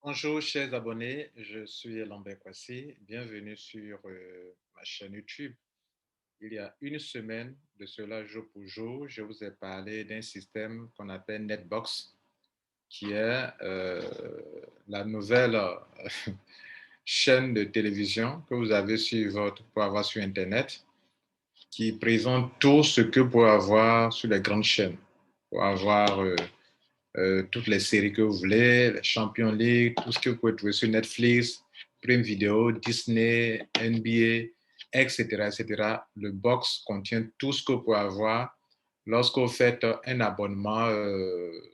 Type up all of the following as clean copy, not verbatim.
Bonjour chers abonnés, je suis Lambert Kwasi, bienvenue sur ma chaîne YouTube. Il y a une semaine, de cela jour pour jour, je vous ai parlé d'un système qu'on appelle Netbox, qui est la nouvelle chaîne de télévision que vous avez pour avoir sur Internet, qui présente tout ce que vous pouvez avoir sur les grandes chaînes, pour avoir toutes les séries que vous voulez, les Champions League, tout ce que vous pouvez trouver sur Netflix, Prime Video, Disney, NBA, etc., etc. Le box contient tout ce que vous pouvez avoir lorsque vous faites un abonnement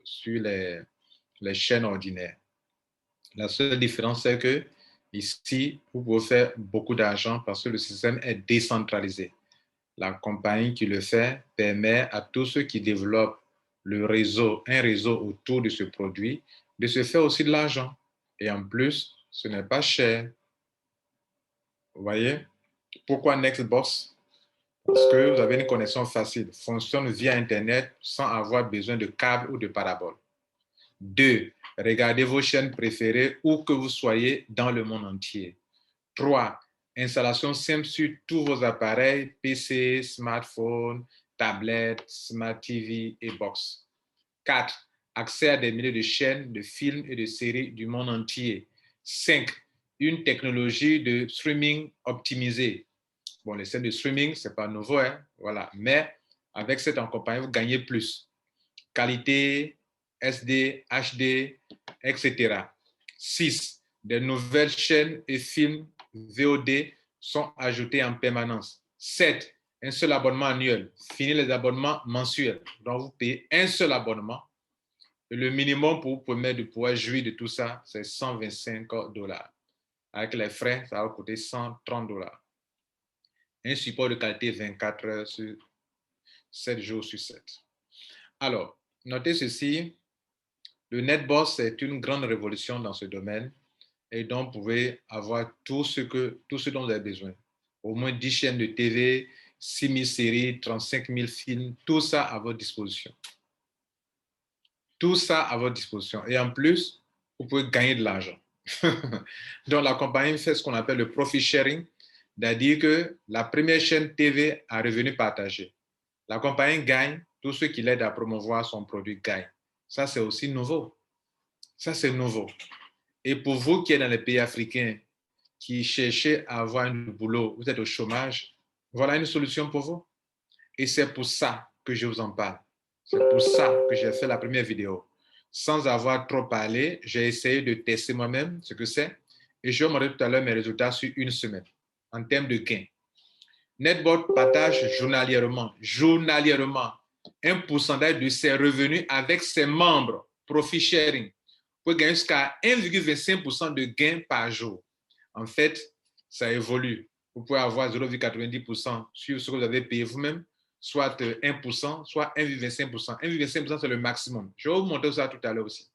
sur les chaînes ordinaires. La seule différence, c'est que ici, vous pouvez faire beaucoup d'argent parce que le système est décentralisé. La compagnie qui le fait permet à tous ceux qui développent un réseau autour de ce produit, de se faire aussi de l'argent. Et en plus, ce n'est pas cher. Vous voyez? Pourquoi Nextbox? Parce que vous avez une connexion facile, fonctionne via Internet sans avoir besoin de câble ou de parabole. 2. Regardez vos chaînes préférées où que vous soyez dans le monde entier. 3. Installation simple sur tous vos appareils, PC, smartphone, tablette, Smart TV et box. 4. Accès à des milliers de chaînes, de films et de séries du monde entier. 5. Une technologie de streaming optimisée. Bon, les chaînes de streaming, ce n'est pas nouveau, hein? Voilà. Mais avec cette compagnie, vous gagnez plus. Qualité, SD, HD, etc. 6. Des nouvelles chaînes et films VOD sont ajoutés en permanence. 7. Un seul abonnement annuel. Fini les abonnements mensuels. Donc, vous payez un seul abonnement. Et le minimum pour vous permettre de pouvoir jouir de tout ça, c'est 125 dollars. Avec les frais, ça va coûter 130 dollars. Un support de qualité 24 heures sur 7 jours sur 7. Alors, notez ceci. Le NetBoss, c'est une grande révolution dans ce domaine et donc vous pouvez avoir tout ce dont vous avez besoin. Au moins 10 chaînes de TV, 6 000 séries, 35 000 films, tout ça à votre disposition. Tout ça à votre disposition. Et en plus, vous pouvez gagner de l'argent. Donc la compagnie fait ce qu'on appelle le profit sharing, c'est-à-dire que la première chaîne TV a revenu partagé. La compagnie gagne, tous ceux qui l'aident à promouvoir son produit gagnent. Ça, c'est aussi nouveau. Ça, c'est nouveau. Et pour vous qui êtes dans les pays africains, qui cherchez à avoir un boulot, vous êtes au chômage, voilà une solution pour vous. Et c'est pour ça que je vous en parle. C'est pour ça que j'ai fait la première vidéo. Sans avoir trop parlé, j'ai essayé de tester moi-même ce que c'est. Et je vais vous montrer tout à l'heure mes résultats sur une semaine en termes de gains. Netbot partage journalièrement, un pourcentage de ses revenus avec ses membres. Profit sharing. Vous pouvez gagner jusqu'à 1,25% de gains par jour. En fait, ça évolue. Vous pouvez avoir 0,90% sur ce que vous avez payé vous-même, soit 1%, soit 1,25%. 1,25%, c'est le maximum. Je vais vous montrer ça tout à l'heure aussi.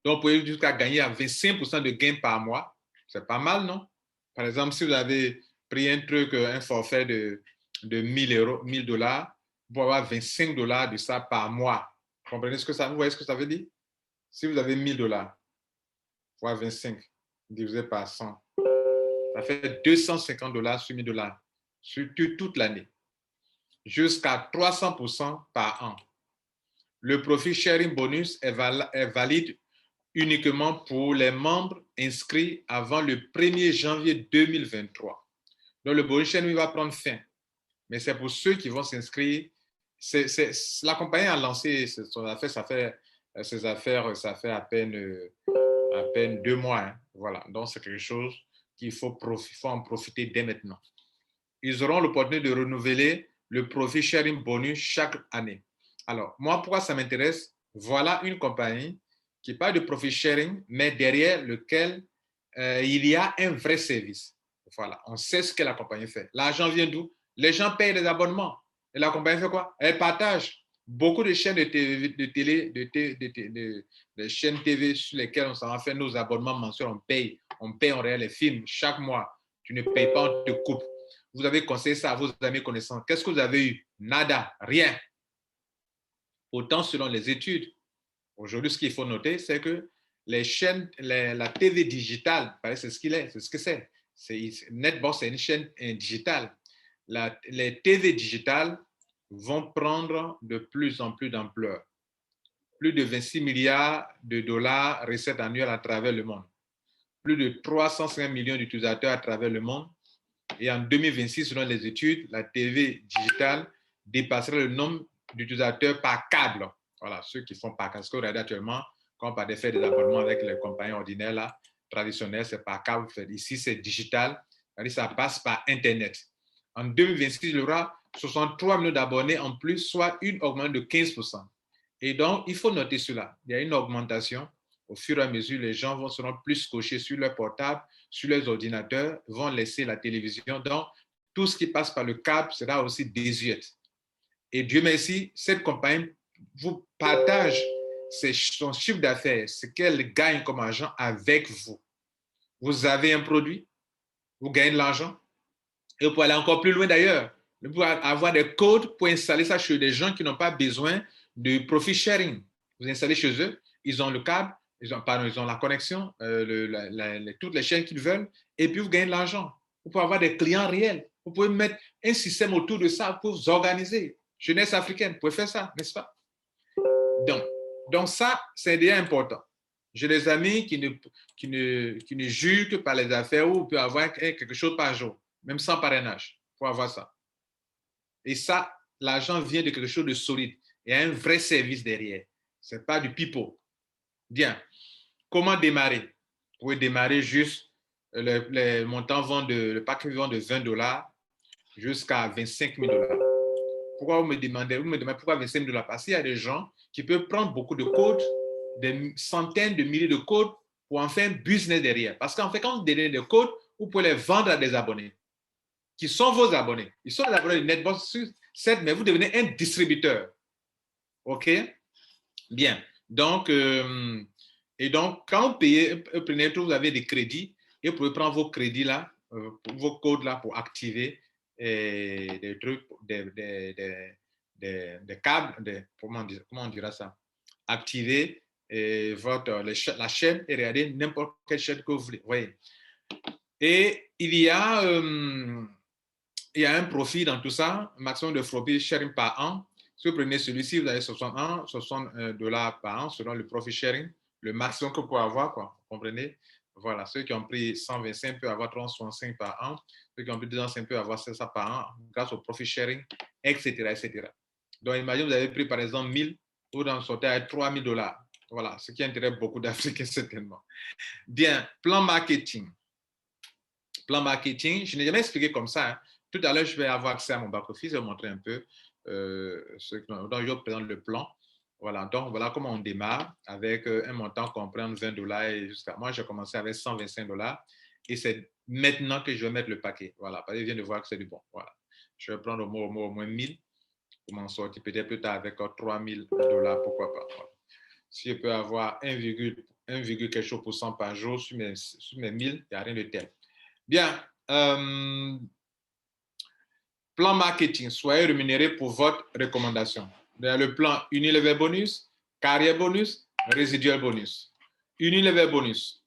Donc, vous pouvez jusqu'à gagner à 25% de gains par mois. C'est pas mal, non? Par exemple, si vous avez pris un truc, un forfait de 1000 dollars, vous pouvez avoir 25 dollars de ça par mois. Vous comprenez ce que ça, vous voyez ce que ça veut dire? Si vous avez 1000 dollars, fois 25, divisé par 100, ça fait 250 dollars sur 1000 dollars, sur toute l'année, jusqu'à 300% par an. Le profit sharing bonus est valide uniquement pour les membres inscrits avant le 1er janvier 2023. Donc, le bonus sharing va prendre fin. Mais c'est pour ceux qui vont s'inscrire. La compagnie a lancé son affaire, ses affaires, ça fait à peine 2 mois. Hein. Voilà. Donc, c'est quelque chose qu'il faut en profiter dès maintenant. Ils auront l'opportunité de renouveler le profit sharing bonus chaque année. Alors, moi, pourquoi ça m'intéresse? Voilà une compagnie qui parle de profit sharing, mais derrière lequel il y a un vrai service. Voilà, on sait ce que la compagnie fait. L'argent vient d'où? Les gens payent les abonnements. Et la compagnie fait quoi? Elle partage beaucoup de chaînes de chaînes TV sur lesquelles on s'en fait nos abonnements mensuels. On paye en réel les films chaque mois. Tu ne payes pas, on te coupe. Vous avez conseillé ça à vos amis connaissants. Qu'est-ce que vous avez eu? Nada, rien. Autant selon les études. Aujourd'hui, ce qu'il faut noter, c'est que les chaînes, la TV digitale, c'est ce qu'il est, c'est ce que c'est. Netbox, c'est une chaîne digitale. Les TV digitales vont prendre de plus en plus d'ampleur. Plus de 26 milliards de dollars recettes annuelles à travers le monde. Plus de 305 millions d'utilisateurs à travers le monde. Et en 2026, selon les études, la TV digitale dépassera le nombre d'utilisateurs par câble. Voilà, ceux qui font par câble. Ce que vous regardez actuellement, quand on parle de faire des abonnements avec les compagnies ordinaires, là, traditionnelles, c'est par câble. Ici, c'est digital, ça passe par Internet. En 2026, il y aura 63 millions d'abonnés en plus, soit une augmentation de 15%. Et donc, il faut noter cela. Il y a une augmentation. Au fur et à mesure, les gens seront plus scotchés sur leur portable, sur leurs ordinateurs, vont laisser la télévision. Donc, tout ce qui passe par le câble sera aussi désuet. Et Dieu merci, cette compagnie vous partage son chiffre d'affaires, ce qu'elle gagne comme argent avec vous. Vous avez un produit, vous gagnez de l'argent, et vous pouvez aller encore plus loin d'ailleurs. Vous pouvez avoir des codes pour installer ça chez des gens qui n'ont pas besoin de profit sharing. Vous installez chez eux, ils ont le câble, ils ont la connexion, toutes les chaînes qu'ils veulent, et puis vous gagnez de l'argent. Vous pouvez avoir des clients réels. Vous pouvez mettre un système autour de ça pour vous organiser. Jeunesse africaine, vous pouvez faire ça, n'est-ce pas? Donc ça, c'est déjà important. J'ai des amis qui ne jugent que par les affaires où on peut avoir quelque chose par jour, même sans parrainage, pour avoir ça. Et ça, l'argent vient de quelque chose de solide. Il y a un vrai service derrière. Ce n'est pas du pipeau. Bien. Comment démarrer? Vous pouvez démarrer juste, les montants le paquet vend de 20 dollars jusqu'à 25 000 dollars. Pourquoi vous me demandez pourquoi 25 000 dollars? Parce qu'il y a des gens qui peuvent prendre beaucoup de codes, des centaines de milliers de codes pour en faire un business derrière. Parce qu'en fait, quand vous donnez des codes, vous pouvez les vendre à des abonnés qui sont vos abonnés. Ils sont les abonnés de Netbox, mais vous devenez un distributeur. OK? Bien. Donc, quand vous prenez tout, vous avez des crédits et vous pouvez prendre vos crédits là, vos codes là pour activer des trucs, des câbles, comment on dira ça? Activer la chaîne et regarder n'importe quelle chaîne que vous voulez. Voyez. Et il y a un profit dans tout ça, maximum de profit sharing par an. Si vous prenez celui-ci, vous avez 60 dollars par an selon le profit sharing, le maximum que vous pouvez avoir, quoi. Vous comprenez? Voilà, ceux qui ont pris 125 peuvent avoir 365 par an, ceux qui ont pris 205 peuvent avoir 700 par an grâce au profit sharing, etc., etc. Donc, imaginez, vous avez pris par exemple 1000, vous en sortez à 3000 dollars. Voilà, ce qui intéresse beaucoup d'Africains certainement. Bien, plan marketing. Plan marketing, je n'ai jamais expliqué comme ça. Hein. Tout à l'heure, je vais avoir accès à mon back-office, je vais vous montrer un peu donc je vous présente le plan. Voilà, donc voilà comment on démarre avec un montant compris entre 20 dollars et jusqu'à moi, j'ai commencé avec 125 dollars et c'est maintenant que je vais mettre le paquet. Voilà, parce que je viens de voir que c'est du bon. Voilà, je vais prendre au moins 1000 pour m'en sortir peut-être plus tard avec 3000 dollars, pourquoi pas. Voilà. Si je peux avoir 1, quelque chose pour cent par jour sur mes 1000, il n'y a rien de tel. Bien. Plan marketing, soyez rémunéré pour votre recommandation. Dans le plan Unilever bonus, carrière bonus, résiduel bonus. Unilever bonus.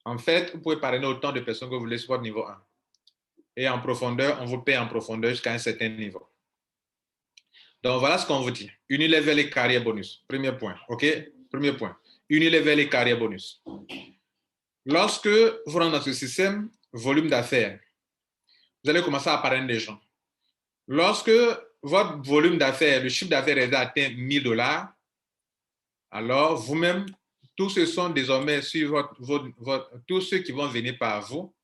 En fait, vous pouvez parrainer autant de personnes que vous voulez sur votre niveau 1. Et en profondeur, on vous paye en profondeur jusqu'à un certain niveau. Donc, voilà ce qu'on vous dit. Unilever et carrière bonus. Premier point. OK? Premier point. Unilever et carrière bonus. Lorsque vous rentrez dans ce système, volume d'affaires, vous allez commencer à parrainer des gens. Lorsque votre volume d'affaires, le chiffre d'affaires est atteint 1000 dollars, alors vous-même, tous ceux sont désormais sur tous ceux qui vont venir par vous,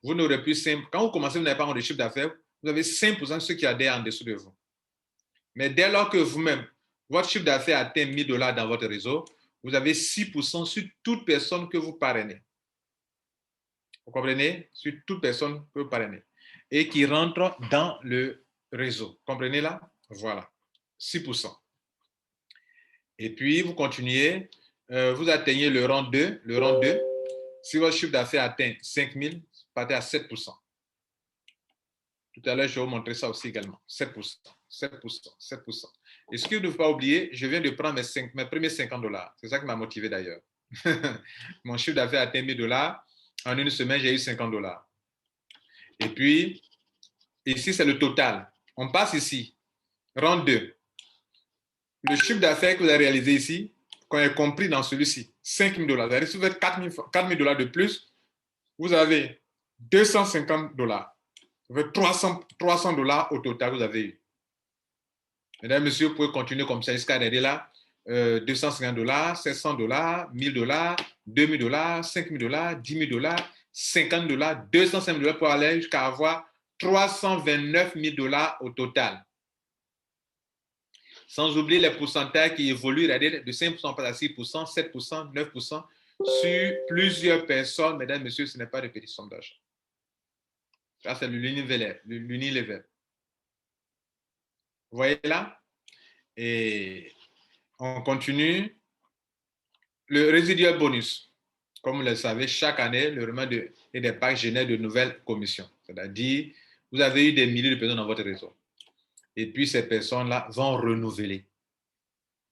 vous n'aurez plus 5%. Quand vous commencez, vous n'avez pas de chiffre d'affaires, vous avez 5% de ceux qui adhèrent en dessous de vous. Mais dès lors que vous-même, votre chiffre d'affaires atteint 1000 dollars dans votre réseau, vous avez 6% sur toute personne que vous parrainez. Vous comprenez? Sur toute personne que vous parrainez. Et qui rentre dans le réseau. Comprenez là? Voilà. 6%. Et puis, vous continuez. Vous atteignez le rang 2. Le rang 2. Si votre chiffre d'affaires atteint 5 000, partez à 7%. Tout à l'heure, je vais vous montrer ça aussi également. 7%. 7%. 7%. Et ce que vous ne devez pas oublier, je viens de prendre mes premiers 50 dollars. C'est ça qui m'a motivé d'ailleurs. Mon chiffre d'affaires a atteint 1000 dollars. En une semaine, j'ai eu 50 dollars. Et puis, ici, c'est le total. On passe ici. Rang 2. Le chiffre d'affaires que vous avez réalisé ici, qu'on est compris dans celui-ci, 5 000 dollars. C'est-à-dire, si vous faites 4 000 dollars de plus, vous avez 250 dollars. Vous avez 300 dollars au total que vous avez eu. Mesdames, messieurs, vous pouvez continuer comme ça jusqu'à arriver là. 250 dollars, 700 dollars, 1000 dollars, 2000 dollars, 5000 dollars, 10 000 dollars, 50 dollars, 205 dollars pour aller jusqu'à avoir 329 000 dollars au total. Sans oublier les pourcentages qui évoluent de 5% à 6%, 7%, 9%. Sur plusieurs personnes, mesdames, messieurs, ce n'est pas de petits sommes d'argent. Ça, c'est l'unilever. Vous voyez là? Et on continue. Le résiduel bonus. Comme vous le savez, chaque année, le remède et des packs génèrent de nouvelles commissions. C'est-à-dire, vous avez eu des milliers de personnes dans votre réseau. Et puis, ces personnes-là vont renouveler.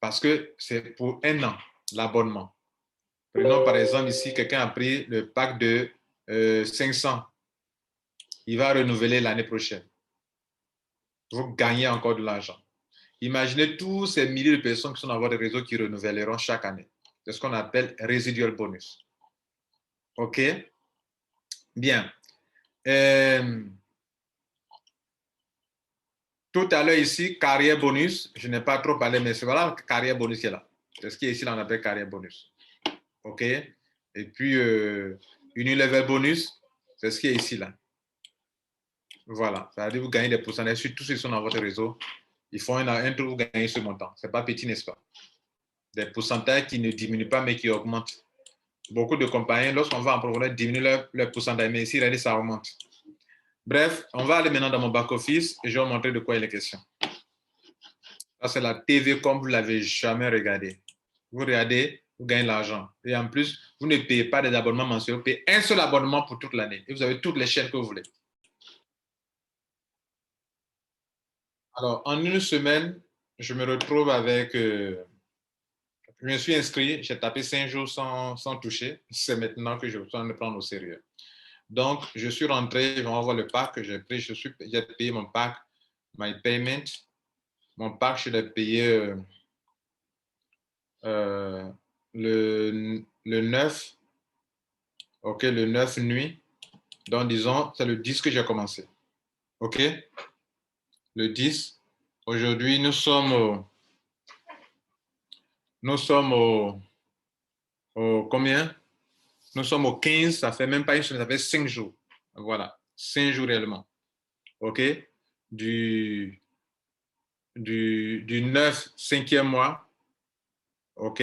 Parce que c'est pour un an, l'abonnement. Prenons par exemple ici, quelqu'un a pris le pack de 500. Il va renouveler l'année prochaine. Vous gagnez encore de l'argent. Imaginez tous ces milliers de personnes qui sont dans votre réseau qui renouvelleront chaque année. C'est ce qu'on appelle residual bonus. OK? Bien. Tout à l'heure ici, carrière bonus, je n'ai pas trop parlé, mais c'est voilà, carrière bonus qui est là. C'est ce qui est ici, là, on appelle carrière bonus. OK? Et puis, unilever bonus, c'est ce qui est ici, là. Voilà. Ça veut dire que vous gagnez des pourcentages sur tous ceux qui sont dans votre réseau. Ils font un tour, vous gagnez ce montant. Ce n'est pas petit, n'est-ce pas? Des pourcentages qui ne diminuent pas, mais qui augmentent. Beaucoup de compagnies, lorsqu'on va en profondeur, diminuent leur pourcentage, mais ici, regardez, ça augmente. Bref, on va aller maintenant dans mon back-office et je vais vous montrer de quoi il est question. Ça, c'est la TV comme vous ne l'avez jamais regardé. Vous regardez, vous gagnez l'argent. Et en plus, vous ne payez pas des abonnements mensuels, vous payez un seul abonnement pour toute l'année. Et vous avez toutes les chaînes que vous voulez. Alors, en une semaine, je me retrouve avec... je me suis inscrit, j'ai tapé 5 jours sans toucher. C'est maintenant que je suis en train de prendre au sérieux. Donc, je suis rentré, je vais voir le pack que j'ai pris. J'ai payé mon pack, my payment. Mon pack, je l'ai payé le 9, OK, le 9 nuit. Donc, disons, c'est le 10 que j'ai commencé. OK? Le 10. Aujourd'hui, nous sommes au combien? Nous sommes au 15, ça fait même pas une semaine, ça fait 5 jours. Voilà, 5 jours réellement. OK? Du 9, 5e mois. OK?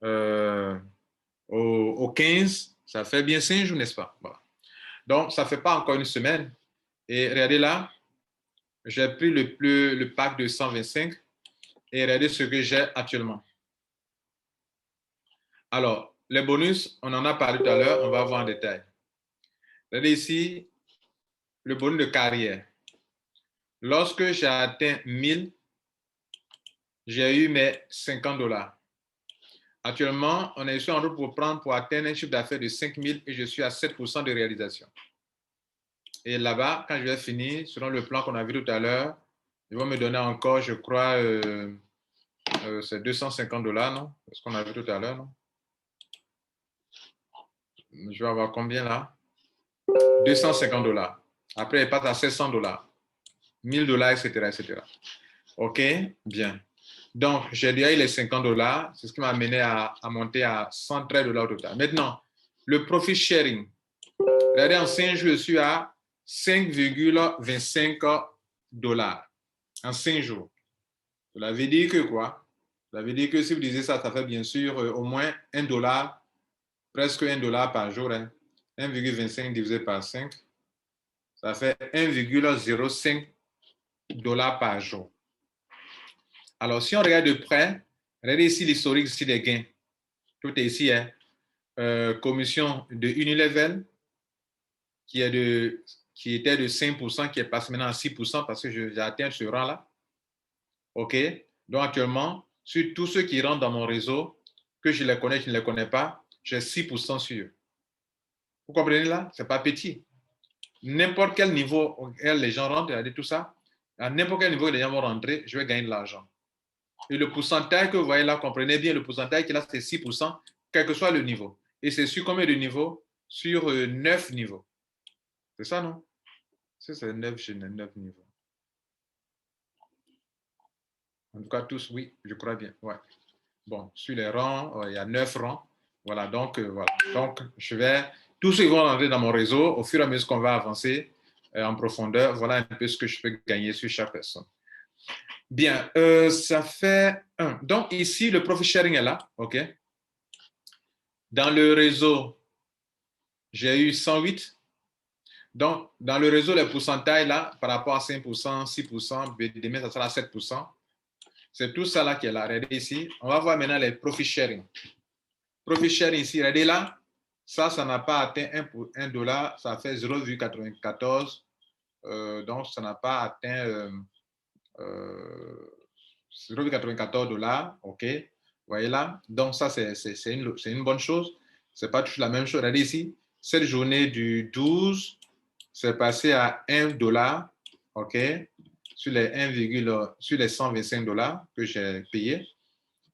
Euh, au 15, ça fait bien 5 jours, n'est-ce pas? Voilà. Donc, ça ne fait pas encore une semaine. Et regardez là, j'ai pris le pack de 125 et regardez ce que j'ai actuellement. Alors, les bonus, on en a parlé tout à l'heure, on va voir en détail. Regardez ici, le bonus de carrière. Lorsque j'ai atteint 1000, j'ai eu mes 50 dollars. Actuellement, on est en route pour atteindre un chiffre d'affaires de 5000 et je suis à 7% de réalisation. Et là-bas, quand je vais finir, selon le plan qu'on a vu tout à l'heure, ils vont me donner encore, je crois, c'est 250 dollars, non? C'est ce qu'on a vu tout à l'heure, non? Je vais avoir combien là? 250 dollars. Après, il passe à 700 dollars, 1000 dollars, etc., etc. OK? Bien. Donc, j'ai déjà eu les 50 dollars. C'est ce qui m'a amené à monter à 113 dollars au total. Maintenant, le profit sharing. Regardez, en 5 jours, je suis à 5,25 dollars. En 5 jours. Cela veut dire que quoi? Cela veut dire que si vous disiez ça, ça fait bien sûr au moins 1 dollar, presque 1 dollar par jour. Hein. 1,25 divisé par 5, ça fait 1,05 dollars par jour. Alors, si on regarde de près, regardez ici l'historique ici des gains. Tout est ici. Hein. Commission de Unilevel qui était de 5%, qui est passé maintenant à 6% parce que j'ai atteint ce rang-là. OK? Donc, actuellement, sur tous ceux qui rentrent dans mon réseau, que je les connais, je ne les connais pas, j'ai 6% sur eux. Vous comprenez là? Ce n'est pas petit. N'importe quel niveau auquel les gens rentrent, regardez tout ça, à n'importe quel niveau les gens vont rentrer, je vais gagner de l'argent. Et le pourcentage que vous voyez là, comprenez bien, le pourcentage qui est là, c'est 6%, quel que soit le niveau. Et c'est sur combien de niveaux? Sur 9 niveaux. C'est ça, non? C'est 9 niveaux. En tout cas, tous, oui, je crois bien. Ouais. Bon, sur les rangs, il y a 9 rangs. Voilà, donc, voilà. Donc, je vais, tous ceux qui vont rentrer dans mon réseau, au fur et à mesure qu'on va avancer en profondeur, voilà un peu ce que je peux gagner sur chaque personne. Bien, ça fait 1. Donc, ici, le profit sharing est là, OK? Dans le réseau, j'ai eu 108. Donc, dans le réseau, les pourcentages là, par rapport à 5%, 6%, demain, ça sera 7%. C'est tout ça là qui est là. Regardez ici. On va voir maintenant les profit sharing. Profit sharing ici, regardez là. Ça n'a pas atteint 1 dollar. Ça fait 0,94. Donc, ça n'a pas atteint 0,94 dollars. OK. Vous voyez là. Donc, ça, c'est une bonne chose. Ce n'est pas toujours la même chose. Regardez ici. Cette journée du 12, c'est passé à 1 dollar. OK. Sur les 125 dollars que j'ai payé.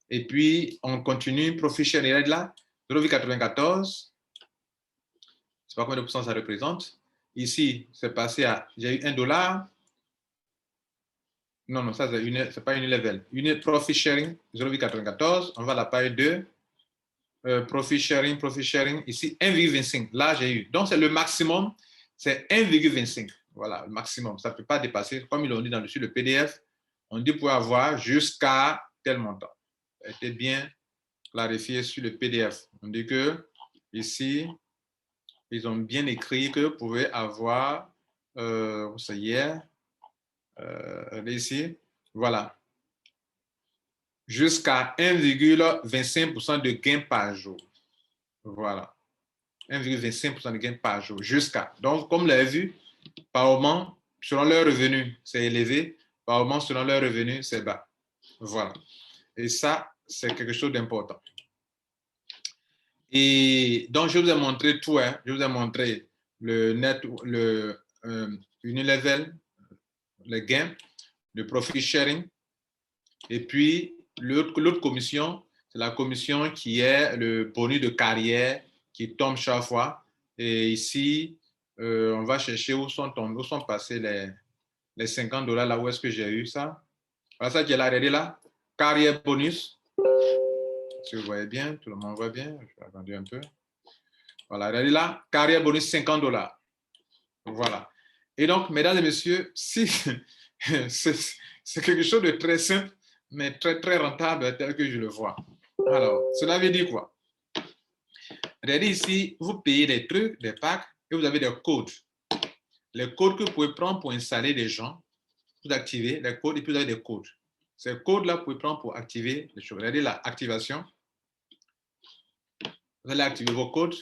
Et puis, on continue, profit sharing là, 0,94. Je ne sais pas combien de pourcents ça représente. Ici, c'est passé à, j'ai eu 1 dollar. Non, ça, c'est pas une level. Une profit sharing, 0,94. On va à la page 2. Profit sharing, ici, 1,25. Là, j'ai eu. Donc, c'est le maximum, c'est 1,25. Voilà, le maximum. Ça ne peut pas dépasser. Comme ils l'ont dit sur le PDF, on dit pour avoir jusqu'à tel montant. Ça a été bien clarifié sur le PDF. On dit que ici, ils ont bien écrit que vous pouvez avoir, ça y est, ici, voilà, jusqu'à 1,25% de gain par jour. Voilà. 1,25% de gain par jour, jusqu'à. Donc, comme vous l'avez vu, par moment, selon leur revenu, c'est élevé. Par moment, selon leur revenu, c'est bas. Voilà. Et ça, c'est quelque chose d'important. Et donc, je vous ai montré tout. Hein. Je vous ai montré le net, le unilevel, le gain, le profit sharing. Et puis, l'autre commission, c'est la commission qui est le bonus de carrière qui tombe chaque fois. Et ici, on va chercher où sont passés les 50 dollars, là où est-ce que j'ai eu ça. Voilà ça qui est là, regardez là. Carrière bonus. Si vous voyez bien, tout le monde voit bien. Je vais agrandir un peu. Voilà, regardez là. Carrière bonus 50 dollars. Voilà. Et donc, mesdames et messieurs, si c'est quelque chose de très simple, mais très, très rentable tel que je le vois. Alors, cela veut dire quoi? Regardez ici, vous payez des trucs, des packs, et vous avez des codes. Les codes que vous pouvez prendre pour installer des gens, vous activez les codes, et puis vous avez des codes. Ces codes-là, vous pouvez prendre pour activer les choses. Regardez la activation. Vous allez activer vos codes.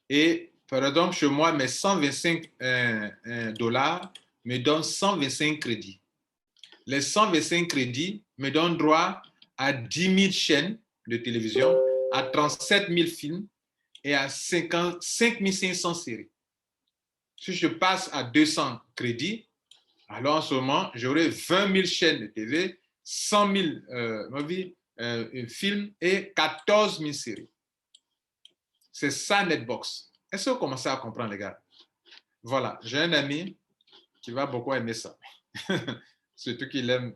Et par exemple, chez moi, mes 125 dollars me donnent 125 crédits. Les 125 crédits me donnent droit à 10 000 chaînes de télévision, à 37 000 films et à 5 500 séries. Si je passe à 200 crédits, alors en ce moment, j'aurai 20 000 chaînes de TV, 100 000 films et 14 000 séries. C'est ça, Netbox. Est-ce que vous commencez à comprendre, les gars? Voilà, j'ai un ami qui va beaucoup aimer ça. Surtout qu'il aime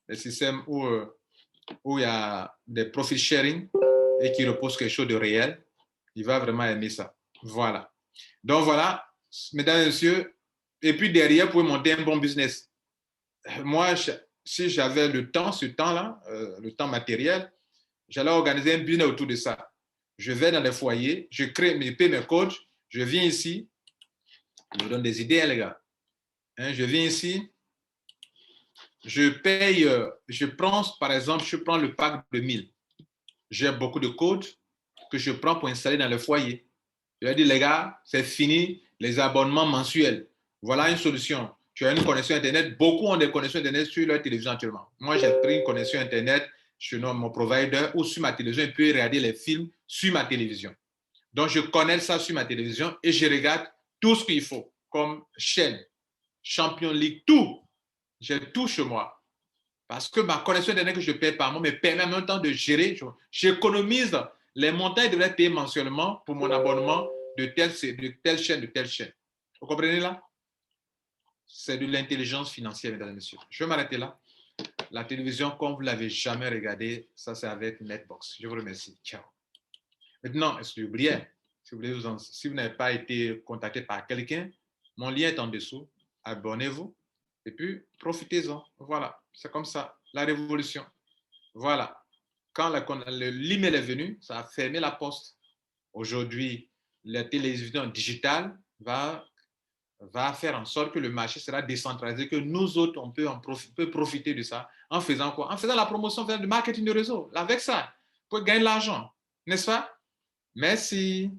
les systèmes où il y a des profit sharing et qui repose quelque chose de réel. Il va vraiment aimer ça. Voilà. Donc voilà, mesdames et messieurs, et puis derrière, vous pouvez monter un bon business. Moi, si j'avais le temps, ce temps-là, le temps matériel, j'allais organiser un business autour de ça. Je vais dans les foyers, je paie mes coachs, je viens ici, je vous donne des idées, hein, les gars. Hein, je viens ici, je paye, je prends, par exemple, je prends le pack de 1000. J'ai beaucoup de codes que je prends pour installer dans le foyer. Je leur dis, les gars, c'est fini les abonnements mensuels. Voilà une solution. Tu as une connexion Internet. Beaucoup ont des connexions Internet sur leur télévision actuellement. Moi, j'ai pris une connexion Internet. sur mon provider ou sur ma télévision et puis regarder les films sur ma télévision. Donc, je connais ça sur ma télévision et je regarde tout ce qu'il faut, comme chaîne, Champions League, tout. J'ai tout chez moi. Parce que ma connexion Internet que je paye par mois me permet en même temps de gérer. J'économise les montants que je devrais payer mensuellement pour mon abonnement de telle chaîne, de telle chaîne. Vous comprenez là? C'est de l'intelligence financière, mesdames et messieurs. Je vais m'arrêter là. La télévision, comme vous ne l'avez jamais regardée, ça c'est avec Netbox. Je vous remercie. Ciao. Maintenant, est-ce que vous oubliez? Si vous n'avez pas été contacté par quelqu'un, mon lien est en dessous. Abonnez-vous et puis profitez-en. Voilà, c'est comme ça, la révolution. Voilà. Quand l'email est venu, ça a fermé la poste. Aujourd'hui, la télévision digitale va faire en sorte que le marché sera décentralisé, que nous autres, on peut profiter de ça. En faisant quoi? En faisant la promotion, faisant le marketing de réseau. Avec ça, pour gagner de l'argent. N'est-ce pas? Merci.